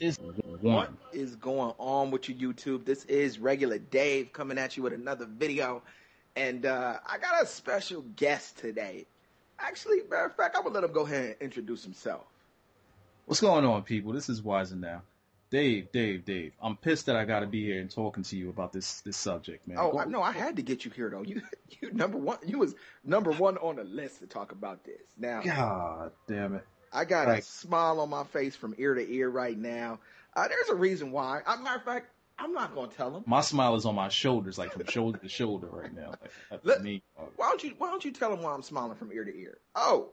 is What one. is going on with you, YouTube? This is Regular Dave coming at you with another video. And I got a special guest today. Actually, matter of fact, I'm going to let him go ahead and introduce himself. What's going on, people? This is Wyzanow. Dave. I'm pissed that I got to be here and talking to you about this subject, man. Oh, no, I had to get you here, though. You number one. You was number one on the list to talk about this. Now, God damn it. I got a smile on my face from ear to ear right now. There's a reason why. Matter of fact, I'm not going to tell him. My smile is on my shoulders, like from shoulder to shoulder right now. Why don't you tell him why I'm smiling from ear to ear? Oh.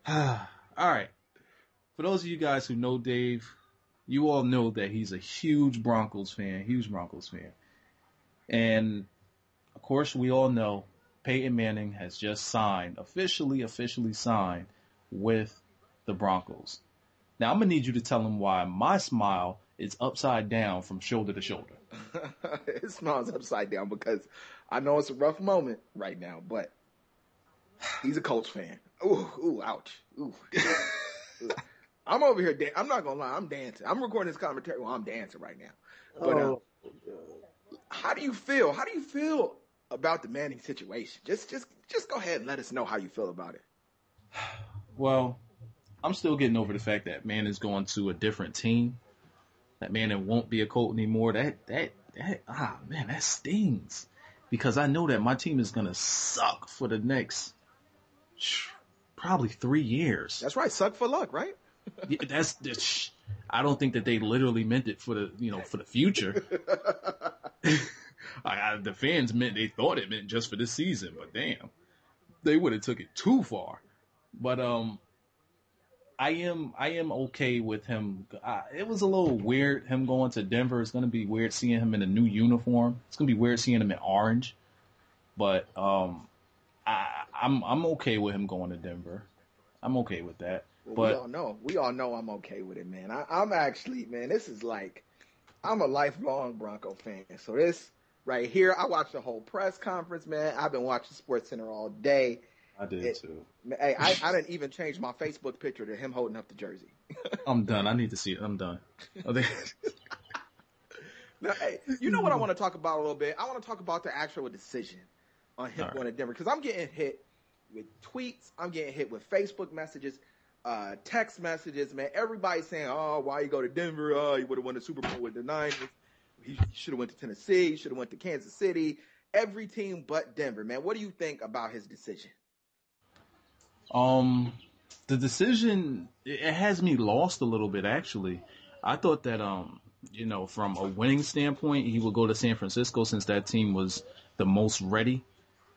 All right. For those of you guys who know Dave, you all know that he's a huge Broncos fan. And, of course, we all know Peyton Manning has just signed, officially signed with the Broncos. Now, I'm going to need you to tell him why my smile is upside down from shoulder to shoulder. His smile's upside down because I know it's a rough moment right now, but he's a Colts fan. Ooh, ouch. Ooh. I'm over here. I'm not going to lie. I'm dancing. I'm recording this commentary while I'm dancing right now. But how do you feel? How do you feel about the Manning situation? Just go ahead and let us know how you feel about it. Well, I'm still getting over the fact that Manning's going to a different team. That Manning won't be a Colt anymore. That stings. Because I know that my team is going to suck for the next probably 3 years. That's right. Suck for luck, right? Yeah, I don't think that they literally meant it for the future. The fans they thought it meant just for this season, but damn, they would have took it too far. But I am okay with him. It was a little weird him going to Denver. It's gonna be weird seeing him in a new uniform. It's gonna be weird seeing him in orange. But I'm okay with him going to Denver. I'm okay with that. Well, but we all know I'm okay with it, man. I'm actually, man, this is like, I'm a lifelong Bronco fan. So this right here, I watched the whole press conference, man. I've been watching SportsCenter all day. I did too. Hey, I didn't even change my Facebook picture to him holding up the jersey. I'm done. I need to see it. I'm done. Now, hey, you know what I want to talk about a little bit? I want to talk about the actual decision on him going to Denver. Because I'm getting hit with tweets. I'm getting hit with Facebook messages. Text messages, man. Everybody's saying, "Oh, why you go to Denver? Oh, you would have won the Super Bowl with the Niners. He should have went to Tennessee. He should have went to Kansas City. Every team but Denver, man." What do you think about his decision? The decision, it has me lost a little bit, actually. I thought that, from a winning standpoint, he would go to San Francisco since that team was the most ready.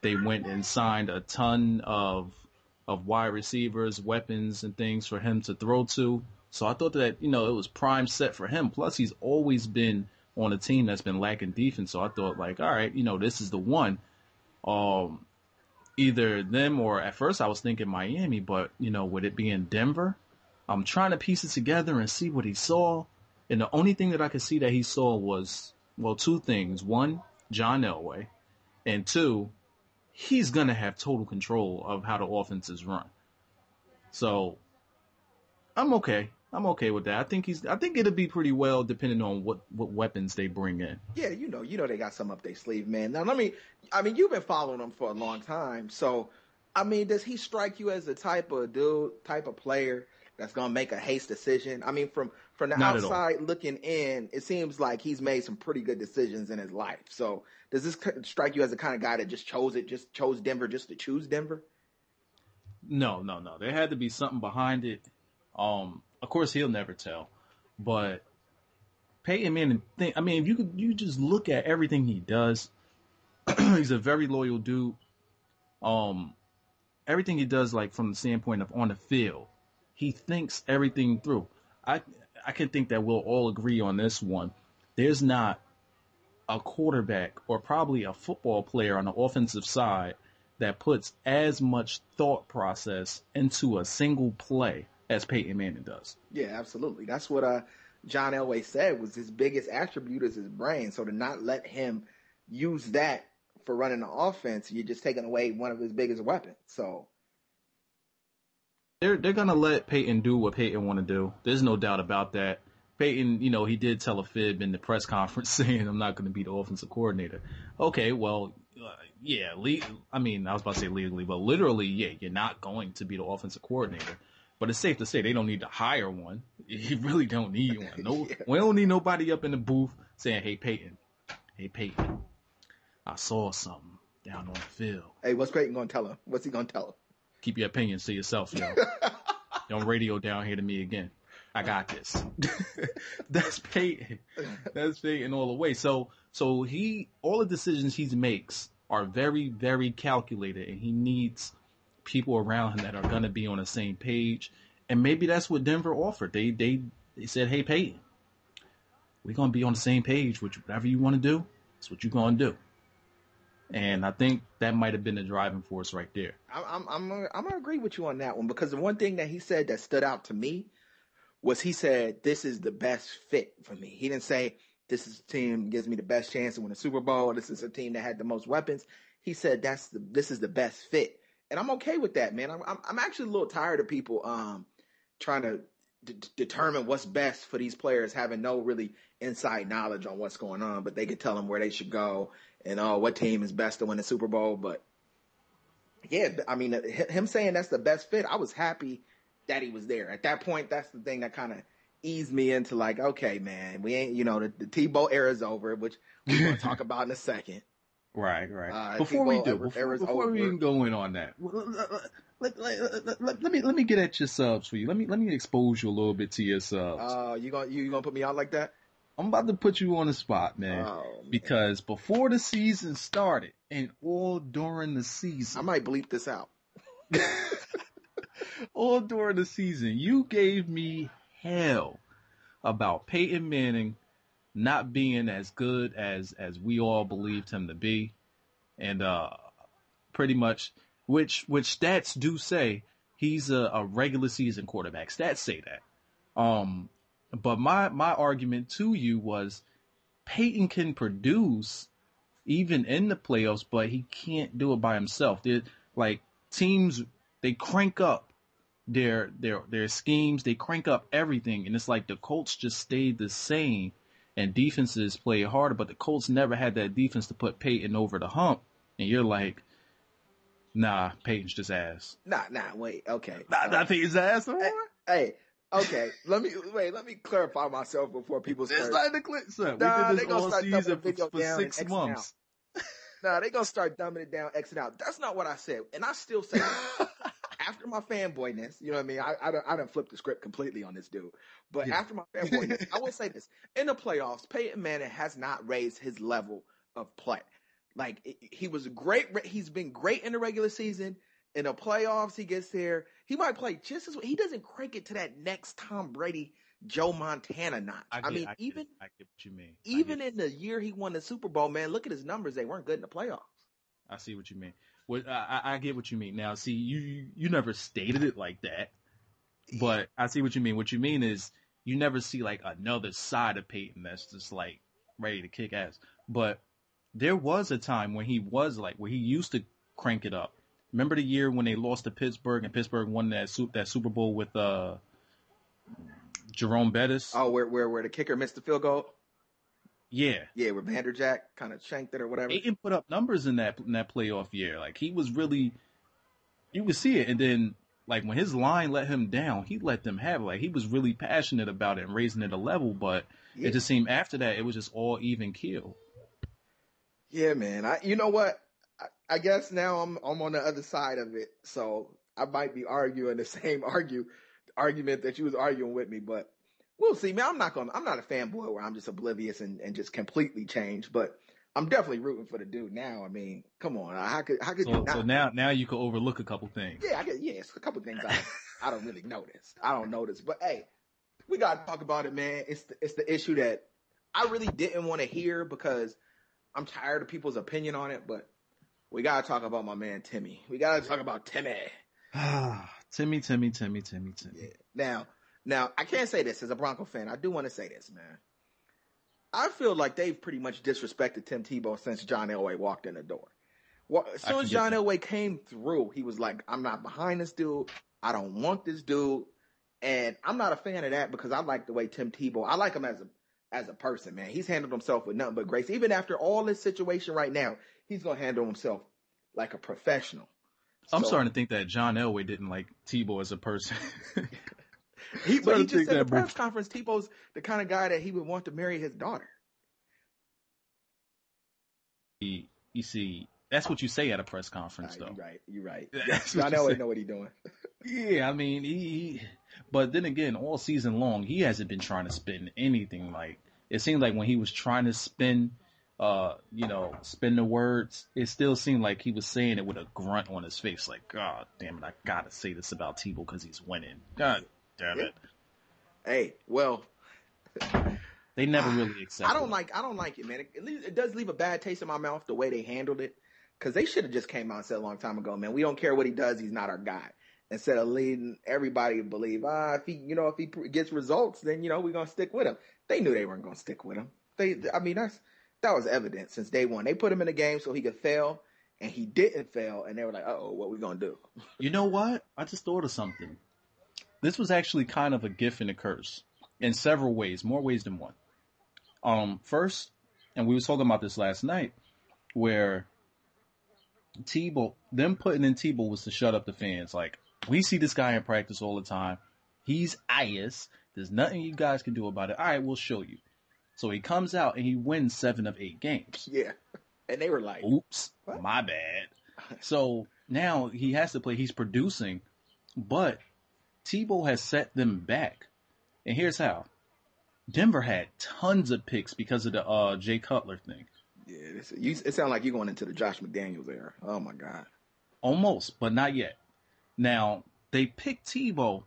They went and signed a ton of wide receivers, weapons, and things for him to throw to. So I thought that, it was prime set for him. Plus, he's always been on a team that's been lacking defense. So I thought, like, all right, this is the one. Either them or at first I was thinking Miami, but, with it being Denver, I'm trying to piece it together and see what he saw. And the only thing that I could see that he saw was, well, two things. One, John Elway. And two, he's going to have total control of how the offense is run. So I'm okay. I'm okay with that. I think it'll be pretty well depending on what weapons they bring in. Yeah, you know they got some up their sleeve, man. Now you've been following them for a long time. So, does he strike you as the type of player that's going to make a haste decision? From the outside looking in, it seems like he's made some pretty good decisions in his life. So, does this strike you as the kind of guy that just chose Denver just to choose Denver? No. There had to be something behind it. Of course, he'll never tell. But Peyton Manning, if you just look at everything he does, he's a very loyal dude. Everything he does, like from the standpoint of on the field, he thinks everything through. I can think that we'll all agree on this one. There's not a quarterback or probably a football player on the offensive side that puts as much thought process into a single play as Peyton Manning does. Yeah, absolutely. That's what John Elway said was his biggest attribute is his brain. So to not let him use that for running the offense, you're just taking away one of his biggest weapons. So they're gonna let Peyton do what Peyton want to do. There's no doubt about that. Peyton, he did tell a fib in the press conference saying, I'm not going to be the offensive coordinator. Okay, well, yeah, I was about to say legally, but literally, yeah, you're not going to be the offensive coordinator. But it's safe to say they don't need to hire one. You really don't need one. No, yeah. We don't need nobody up in the booth saying, hey, Peyton, I saw something down on the field. Hey, what's Peyton going to tell him? What's he going to tell him? Keep your opinions to yourself, yo. Don't radio down here to me again. I got this. That's Peyton. That's Peyton all the way. So all the decisions he makes are very, very calculated, and he needs people around him that are going to be on the same page. And maybe that's what Denver offered. They said, hey, Peyton, we're going to be on the same page with whatever you want to do. That's what you're going to do. And I think that might have been the driving force right there. I'm gonna agree with you on that one, because the one thing that he said that stood out to me was he said, this is the best fit for me. He didn't say, this is a team that gives me the best chance to win a Super Bowl. This is a team that had the most weapons. He said, this is the best fit. And I'm okay with that, man. I'm actually a little tired of people trying to determine what's best for these players, having no really inside knowledge on what's going on, but they could tell them where they should go and what team is best to win the Super Bowl. But yeah, I mean, him saying that's the best fit, I was happy that he was there. At that point, that's the thing that kind of eased me into like, okay, man, we ain't, the Tebow era is over, which we're going to talk about in a second. Right. Before we even go in on that, let me get at your subs for you. Let me expose you a little bit to your subs. You gonna put me out like that? I'm about to put you on the spot, man. Because before the season started and all during the season, I might bleep this out. All during the season, you gave me hell about Peyton Manning not being as good as we all believed him to be. And pretty much, which stats do say he's a regular season quarterback. Stats say that. But my argument to you was Peyton can produce even in the playoffs, but he can't do it by himself. Teams, they crank up their schemes, they crank up everything, and it's like the Colts just stayed the same. And defenses play harder, but the Colts never had that defense to put Peyton over the hump. And you're like, nah, Peyton's just ass. Nah, wait, okay. Not Peyton's ass no more? Hey, okay. Let me clarify myself before people start. It's not the clip, son. Nah, we did this all season for 6 months. Nah, they gonna start dumbing it down, exit out. That's not what I said. And I still say after my fanboyness, you know what I mean? I done flipped the script completely on this dude. But after my fanboyness, I will say this. In the playoffs, Peyton Manning has not raised his level of play. He was great. He's been great in the regular season. In the playoffs, he gets there. He might play just as well. He doesn't crank it to that next Tom Brady, Joe Montana notch. I get what you mean. Even in the year he won the Super Bowl, man, look at his numbers. They weren't good in the playoffs. I see what you mean. I get what you mean. Now, see, you never stated it like that, but I see what you mean. What you mean is you never see like another side of Peyton that's just like ready to kick ass. But there was a time when he was like, where he used to crank it up. Remember the year when they lost to Pittsburgh and Pittsburgh won that Super Bowl with Jerome Bettis? Oh, where the kicker missed the field goal? Yeah, where Vanderjack kind of shanked it or whatever. Peyton put up numbers in that playoff year. Like he was really, you could see it. And then like when his line let him down, he let them have it. Like he was really passionate about it and raising it a level. But it just seemed after that it was just all even keel. Yeah, man. You know what? I guess now I'm on the other side of it, so I might be arguing the same argument that you was arguing with me, but. We'll see, man. I'm not a fanboy where I'm just oblivious and just completely changed, but I'm definitely rooting for the dude now. I mean, come on. How could you not? So now you can overlook a couple things. Yeah, it's a couple things I don't really notice. I don't notice, but hey, we got to talk about it, man. It's the issue that I really didn't want to hear because I'm tired of people's opinion on it, but we got to talk about my man, Timmy. We got to talk about Timmy. Timmy. Yeah. Now, I can't say this as a Bronco fan. I do want to say this, man. I feel like they've pretty much disrespected Tim Tebow since John Elway walked in the door. As soon as John Elway came through, he was like, I'm not behind this dude. I don't want this dude. And I'm not a fan of that because I like the way Tim Tebow, I like him as a person, man. He's handled himself with nothing but grace. Even after all this situation right now, he's going to handle himself like a professional. I'm starting to think that John Elway didn't like Tebow as a person. But he just said in the press conference, Tebow's the kind of guy that he would want to marry his daughter. You see, that's what you say at a press conference, though. You're right. John Elway know what he's doing. Yeah, I mean, but then again, all season long, he hasn't been trying to spin anything. Like, it seemed like when he was trying to spin the words, it still seemed like he was saying it with a grunt on his face. Like, God damn it, I gotta say this about Tebow because he's winning. God damn it. Hey, well, they never really accept. I don't like it, man. It does leave a bad taste in my mouth the way they handled it, because they should have just came out and said a long time ago, man, we don't care what he does, he's not our guy. Instead of leading everybody to believe, if he gets results, then we're gonna stick with him. They knew they weren't gonna stick with him. That was evident since day one. They put him in the game so he could fail, and he didn't fail, and they were like, uh-oh, what we gonna do? You know what? I just thought of something. This was actually kind of a gift and a curse in several ways, more ways than one. First, and we was talking about this last night, where them putting in Tebow was to shut up the fans. Like, we see this guy in practice all the time. He's IS. There's nothing you guys can do about it. All right, we'll show you. So he comes out and he wins 7 of 8 games. Yeah. And they were like, oops, what? My bad. So now he has to play. He's producing, but Tebow has set them back. And here's how. Denver had tons of picks because of the Jay Cutler thing. Yeah, it sounds like you're going into the Josh McDaniels era. Oh, my God. Almost, but not yet. Now, they picked Tebow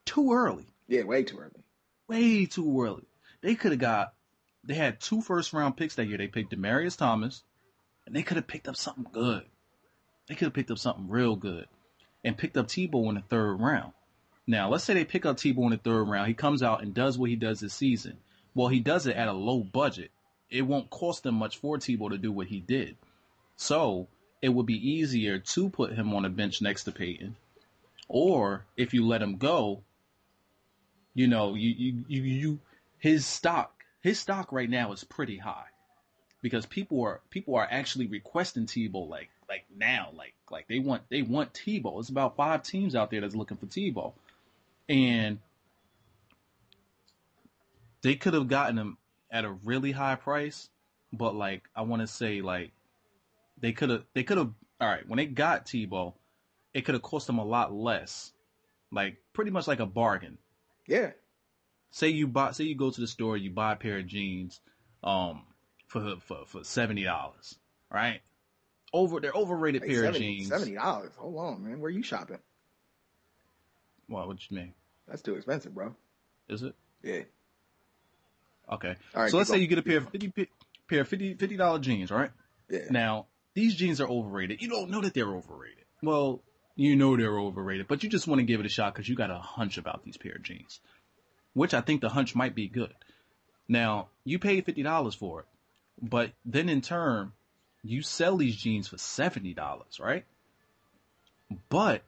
too early. Yeah, way too early. Way too early. They had 2 first-round picks that year. They picked Demaryius Thomas, and they could have picked up something good. They could have picked up something real good and picked up Tebow in the 3rd round. Now, let's say they pick up Tebow in the 3rd round. He comes out and does what he does this season. Well, he does it at a low budget. It won't cost them much for Tebow to do what he did. So it would be easier to put him on a bench next to Peyton. Or if you let him go, his stock right now is pretty high because people are actually requesting Tebow like now, like they want Tebow. There's about 5 teams out there that's looking for Tebow, and they could have gotten him at a really high price, but like I want to say like they could have all right, when they got Tebow, it could have cost them a lot less, like pretty much like a bargain. Yeah. Say you go to the store, you buy a pair of jeans, for $70, right? They're overrated pair of jeans. $70. Hold on, man. Where are you shopping? What you mean? That's too expensive, bro. Is it? Yeah. Okay. All right, so let's say you get a pair of $50 jeans, right? Yeah. Now, these jeans are overrated. You don't know that they're overrated. Well, you know they're overrated, but you just want to give it a shot because you got a hunch about these pair of jeans, which I think the hunch might be good. Now, you paid $50 for it, but then in turn, you sell these jeans for $70, right? But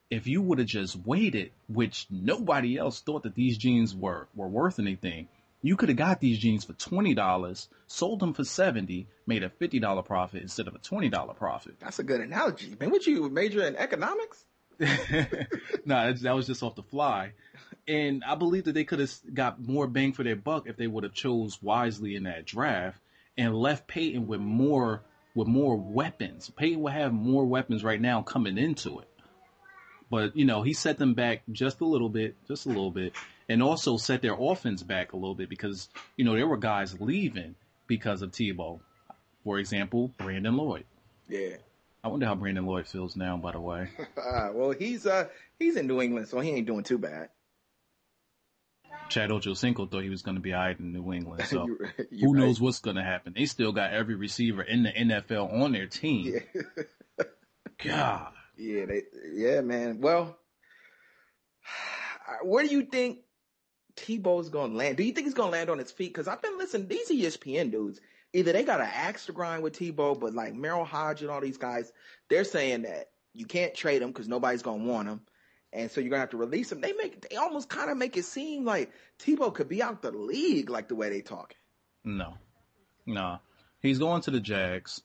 if you would have just waited, which nobody else thought that these jeans were worth anything, you could have got these jeans for $20, sold them for $70, made a $50 profit instead of a $20 profit. That's a good analogy, man. What, you major in economics? No, that was just off the fly. And I believe that they could have got more bang for their buck if they would have chose wisely in that draft and left Peyton with more weapons. Peyton would have more weapons right now coming into it. But, he set them back just a little bit, and also set their offense back a little bit because, there were guys leaving because of Tebow. For example, Brandon Lloyd. Yeah. I wonder how Brandon Lloyd feels now, by the way. Well, he's in New England, so he ain't doing too bad. Chad Ochocinco thought he was going to be all right in New England, so who knows what's going to happen. They still got every receiver in the NFL on their team. Yeah. God. Yeah, man. Well, where do you think Tebow's going to land? Do you think he's going to land on his feet? Because I've been listening. These are ESPN dudes. Either they got an axe to grind with Tebow, but like Merrill Hodge and all these guys, they're saying that you can't trade him because nobody's going to want him. And so you're gonna have to release him. They almost kind of make it seem like Tebow could be out the league, like the way they talking. No, he's going to the Jags.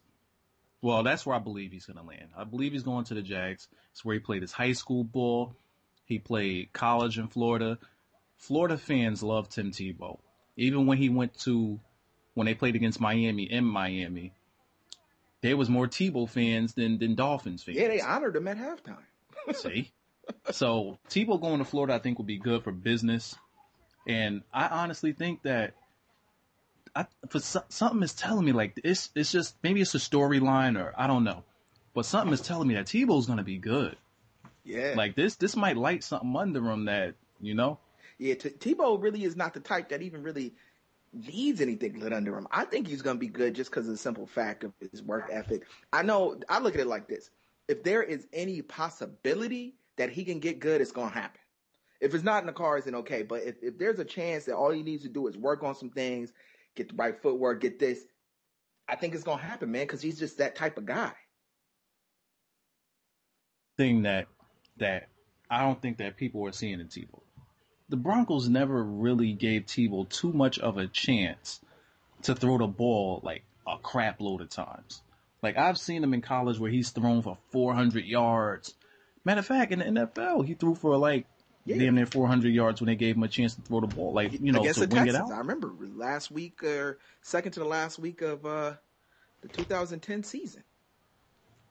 Well, that's where I believe he's gonna land. I believe he's going to the Jags. It's where he played his high school ball. He played college in Florida. Florida fans love Tim Tebow. Even when they played against Miami in Miami, there was more Tebow fans than Dolphins fans. Yeah, they honored him at halftime. See? So Tebow going to Florida, I think, would be good for business. And I honestly think that something is telling me, like, it's just, maybe it's a storyline or I don't know. But something is telling me that Tebow's going to be good. Yeah. Like, this might light something under him that, you know? Yeah, Tebow really is not the type that even really needs anything lit under him. I think he's going to be good just because of the simple fact of his work ethic. I look at it like this. If there is any possibility that he can get good, it's going to happen. If it's not in the cards, then okay. But if there's a chance that all he needs to do is work on some things, get the right footwork, get this, I think it's going to happen, man, because he's just that type of guy. Thing that I don't think that people are seeing in Tebow. The Broncos never really gave Tebow too much of a chance to throw the ball like a crap load of times. Like, I've seen him in college where he's thrown for 400 yards. Matter of fact, in the NFL, he threw for damn near 400 yards when they gave him a chance to throw the ball. Like, you know, against to the wing Texans. it out. I remember last week or second to the last week of the 2010 season.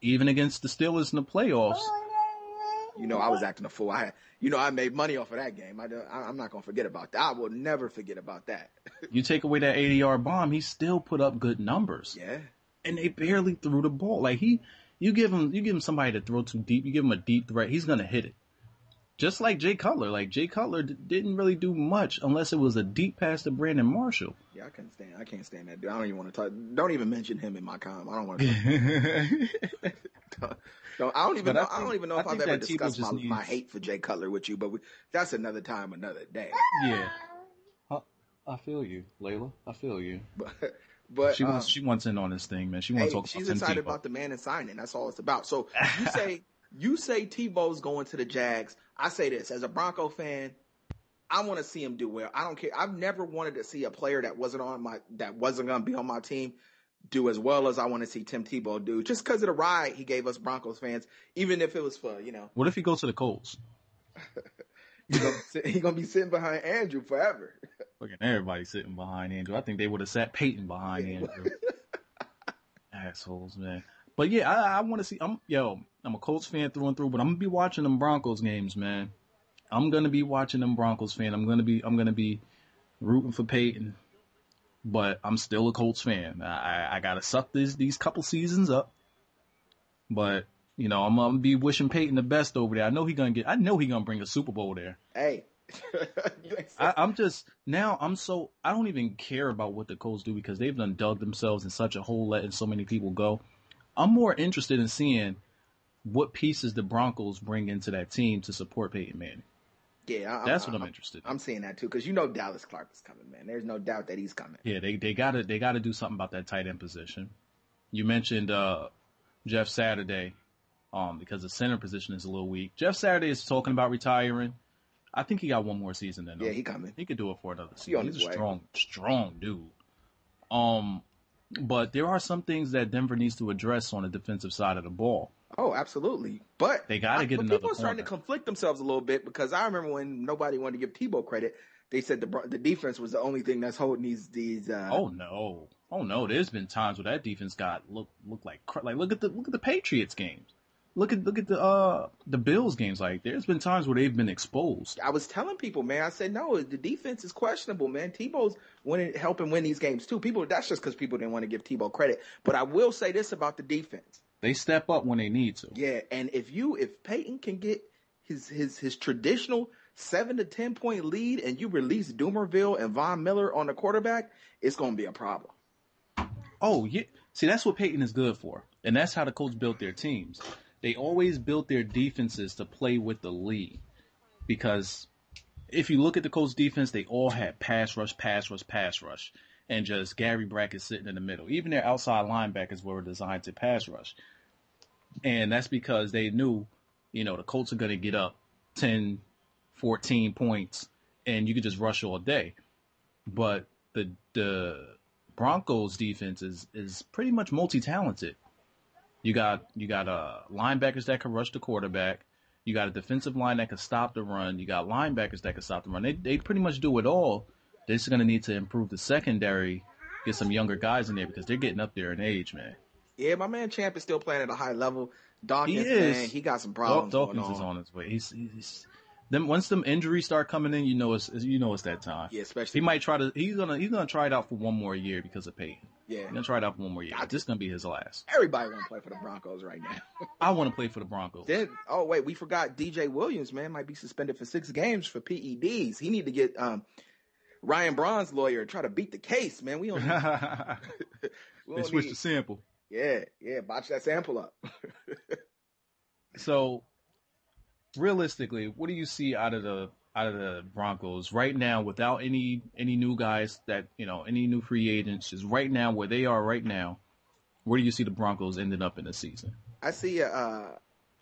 Even against the Steelers in the playoffs. You know, I was acting a fool. I made money off of that game. I'm not going to forget about that. I will never forget about that. You take away that 80-yard bomb, he still put up good numbers. Yeah. And they barely threw the ball. Like, you give him somebody to throw too deep. You give him a deep threat, he's going to hit it. Just like Jay Cutler. Like, Jay Cutler didn't really do much unless it was a deep pass to Brandon Marshall. Yeah, I can't stand that dude. I don't even want to talk. Don't even mention him in my column. I don't want to talk. I don't even know if I've ever discussed my hate for Jay Cutler with you, but that's another time, another day. Yeah. I feel you, Layla. I feel you. But she wants in on this thing, man. She wants to talk about she's excited about the man and signing. That's all it's about. So you say Tebow's going to the Jags. I say this as a Bronco fan, I want to see him do well. I don't care. I've never wanted to see a player that wasn't going to be on my team do as well as I want to see Tim Tebow do, just because of the ride he gave us Broncos fans, even if it was for, you know. What if he goes to the Colts? He's going to be sitting behind Andrew forever. Look at everybody sitting behind Andrew. I think they would have sat Peyton behind Andrew. Assholes, man. But yeah, I want to see. I'm a Colts fan through and through, but I'm gonna be watching them Broncos games, man. I'm gonna be watching them Broncos fan. I'm gonna be rooting for Peyton, but I'm still a Colts fan. I gotta suck these couple seasons up, but you know I'm gonna be wishing Peyton the best over there. I know he gonna bring a Super Bowl there. Hey. I don't even care about what the Colts do because they've done dug themselves in such a hole, letting so many people go. I'm more interested in seeing what pieces the Broncos bring into that team to support Peyton Manning. Yeah, that's what I'm interested in. I'm seeing that too because you know Dallas Clark is coming, man. There's no doubt that he's coming. Yeah, they gotta do something about that tight end position. You mentioned Jeff Saturday, because the center position is a little weak. Jeff Saturday is talking about retiring. I think he got one more season then. Yeah, he coming. He could do it for another season. He's a strong dude. But there are some things that Denver needs to address on the defensive side of the ball. Oh, absolutely. But they got to get another. People are starting to conflict themselves a little bit because I remember when nobody wanted to give Tebow credit, they said the defense was the only thing that's holding these. Oh no! There's been times where that defense got look like look at the Patriots games. Look at the Bills games. Like, there's been times where they've been exposed. I was telling people, man. I said, no, the defense is questionable, man. Tebow's helping win these games too. That's just because people didn't want to give Tebow credit. But I will say this about the defense: they step up when they need to. Yeah, and if Peyton can get his traditional 7 to 10 point lead, and you release Doomerville and Von Miller on the quarterback, it's going to be a problem. Oh yeah, see, that's what Peyton is good for, and that's how the Colts built their teams. They always built their defenses to play with the lead. Because if you look at the Colts defense, they all had pass rush, and just Gary Brackett sitting in the middle. Even their outside linebackers were designed to pass rush. And that's because they knew, the Colts are going to get up 10, 14 points, and you could just rush all day. But the Broncos defense is pretty much multi-talented. You got linebackers that can rush the quarterback. You got a defensive line that can stop the run. You got linebackers that can stop the run. They pretty much do it all. They're just going to need to improve the secondary, get some younger guys in there because they're getting up there in age, man. Yeah, my man Champ is still playing at a high level. Dawkins, He is. man, he got some problems Dawkins going on. is on his way. He's them once them injuries start coming in, it's that time. Yeah, especially he might try to. He's gonna try it out for one more year because of Peyton. Yeah, he's gonna try it out for one more year. This is gonna be his last. Everybody want to play for the Broncos right now. I want to play for the Broncos. Then, oh wait, we forgot DJ Williams, man, might be suspended for 6 games for PEDs. He need to get Ryan Braun's lawyer and try to beat the case, man. We don't. They switched the sample. Yeah, botch that sample up. So, realistically, what do you see out of the Broncos right now without any new guys that any new free agents? Just right now where they are right now, where do you see the Broncos ending up in the season? I see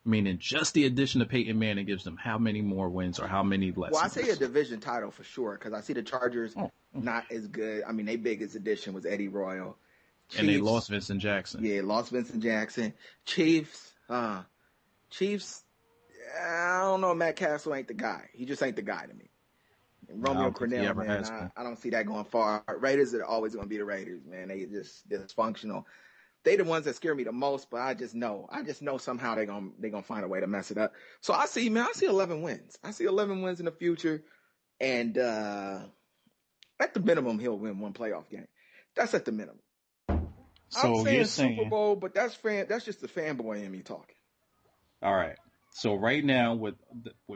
meaning just the addition of Peyton Manning gives them how many more wins or how many less? Well, I say a division title for sure because I see the Chargers not as good. I mean, their biggest addition was Eddie Royal. Chiefs, and they lost Vincent Jackson. Yeah, lost Vincent Jackson. Chiefs, I don't know. Matt Castle ain't the guy. He just ain't the guy to me. And Romeo Crennel, man, I don't see that going far. Raiders are always going to be the Raiders, man. They just dysfunctional. They the ones that scare me the most, but I just know somehow they're gonna find a way to mess it up. So I see 11 wins. I see 11 wins in the future, and at the minimum, he'll win one playoff game. That's at the minimum. So I'm saying Super Bowl, but that's just the fanboy in me talking. All right. So right now, with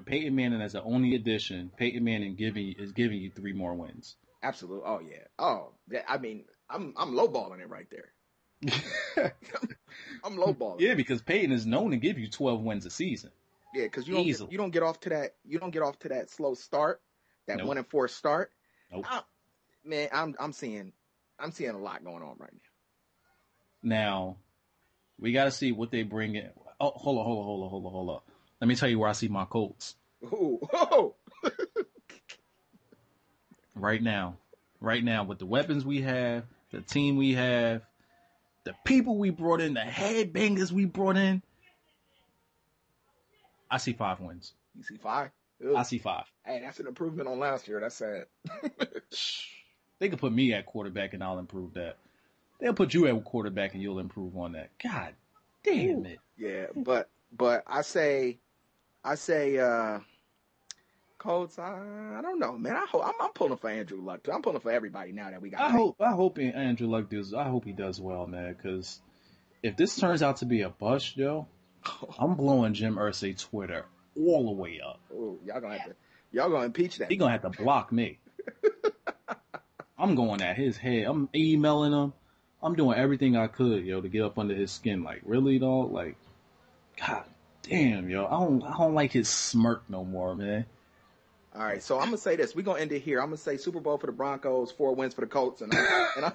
Peyton Manning as the only addition, Peyton Manning is giving you 3 more wins. Absolutely. Oh yeah. Oh, I mean, I'm lowballing it right there. I'm lowballing. Yeah, because Peyton is known to give you 12 wins a season. Yeah, because you don't get off to that slow start, that 1-4 start. Nope. Man, I'm seeing a lot going on right now. Now, we got to see what they bring in. Oh, hold on. Let me tell you where I see my Colts. Oh. Right now, with the weapons we have, the team we have, the people we brought in, the headbangers we brought in, I see 5 wins. You see 5? I see 5. Hey, that's an improvement on last year. That's sad. They could put me at quarterback and I'll improve that. They'll put you at quarterback and you'll improve on that. God damn it. Yeah, but I say Colts, I don't know, man. I'm pulling for Andrew Luck too. I'm pulling for everybody now that we got. I hope Andrew Luck does. I hope he does well, man. Because if this turns out to be a bust, yo, I'm blowing Jim Irsay Twitter all the way up. Ooh, y'all gonna impeach that. He gonna have to block me. I'm going at his head. I'm emailing him. I'm doing everything I could, yo, to get up under his skin. Like, really, dog? Like, God damn, yo. I don't like his smirk no more, man. All right, so I'm gonna say this. We're gonna end it here. I'm gonna say Super Bowl for the Broncos, 4 wins for the Colts, and I'm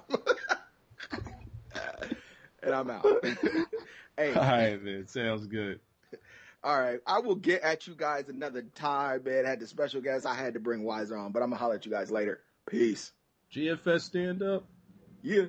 out. Hey, all right, man. Sounds good. All right, I will get at you guys another time, man. I had the special guest. I had to bring Wyzanow on, but I'm gonna holler at you guys later. Peace. GFS stand up. Yeah.